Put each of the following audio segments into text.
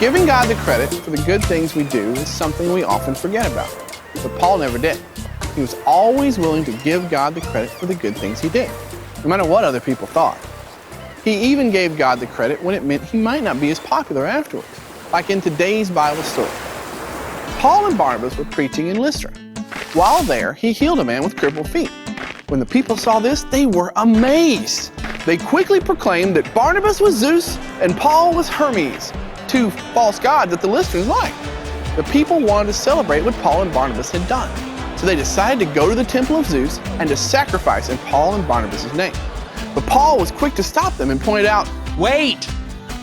Giving God the credit for the good things we do is something we often forget about. But Paul never did. He was always willing to give God the credit for the good things he did, no matter what other people thought. He even gave God the credit when it meant he might not be as popular afterwards, like in today's Bible story. Paul and Barnabas were preaching in Lystra. While there, he healed a man with crippled feet. When the people saw this, they were amazed. They quickly proclaimed that Barnabas was Zeus and Paul was Hermes, two false gods that the Lystrans liked. The people wanted to celebrate what Paul and Barnabas had done, so they decided to go to the temple of Zeus and to sacrifice in Paul and Barnabas' name. But Paul was quick to stop them and pointed out, "Wait!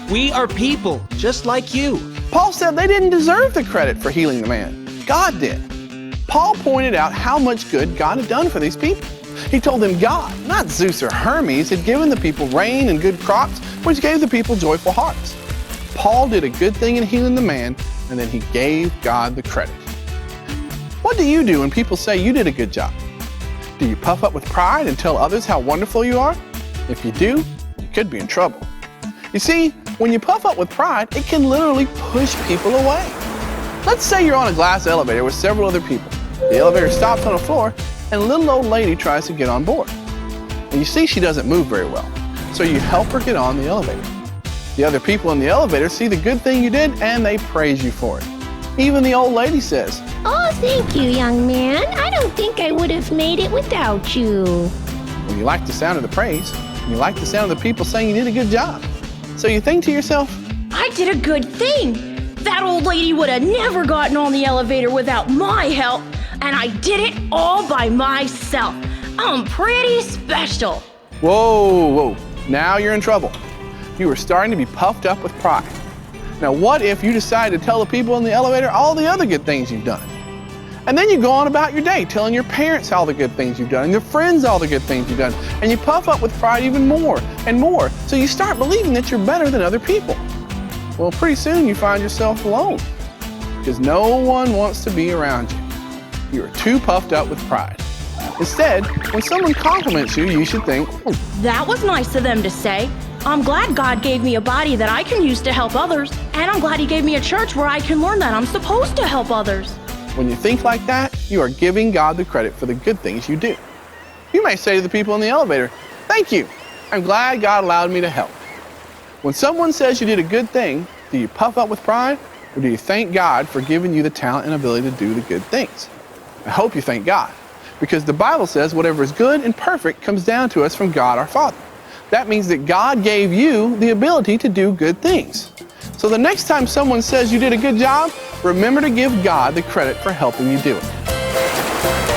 We are people, just like you." Paul said they didn't deserve the credit for healing the man. God did. Paul pointed out how much good God had done for these people. He told them God, not Zeus or Hermes, had given the people rain and good crops, which gave the people joyful hearts. Paul did a good thing in healing the man, and then he gave God the credit. What do you do when people say you did a good job? Do you puff up with pride and tell others how wonderful you are? If you do, you could be in trouble. You see, when you puff up with pride, it can literally push people away. Let's say you're on a glass elevator with several other people. The elevator stops on a floor, and a little old lady tries to get on board. And you see she doesn't move very well, so you help her get on the elevator. The other people in the elevator see the good thing you did, and they praise you for it. Even the old lady says, "Oh, thank you, young man. I don't think I would have made it without you." well, you like the sound of the praise, and you like the sound of the people saying you did a good job. So you think to yourself, I did a good thing. That old lady would have never gotten on the elevator without my help, and I did it all by myself. I'm pretty special. whoa, now you're in trouble. You are starting to be puffed up with pride. Now what if you decide to tell the people in the elevator all the other good things you've done? And then you go on about your day telling your parents all the good things you've done and your friends all the good things you've done. And you puff up with pride even more and more. So you start believing that you're better than other people. Well, pretty soon you find yourself alone because no one wants to be around you. You are too puffed up with pride. Instead, when someone compliments you, you should think, That was nice of them to say. I'm glad God gave me a body that I can use to help others, and I'm glad He gave me a church where I can learn that I'm supposed to help others. When you think like that, you are giving God the credit for the good things you do. You may say to the people in the elevator, thank you. I'm glad God allowed me to help. When someone says you did a good thing, do you puff up with pride, or do you thank God for giving you the talent and ability to do the good things? I hope you thank God, because the Bible says whatever is good and perfect comes down to us from God our Father. That means that God gave you the ability to do good things. So the next time someone says you did a good job, remember to give God the credit for helping you do it.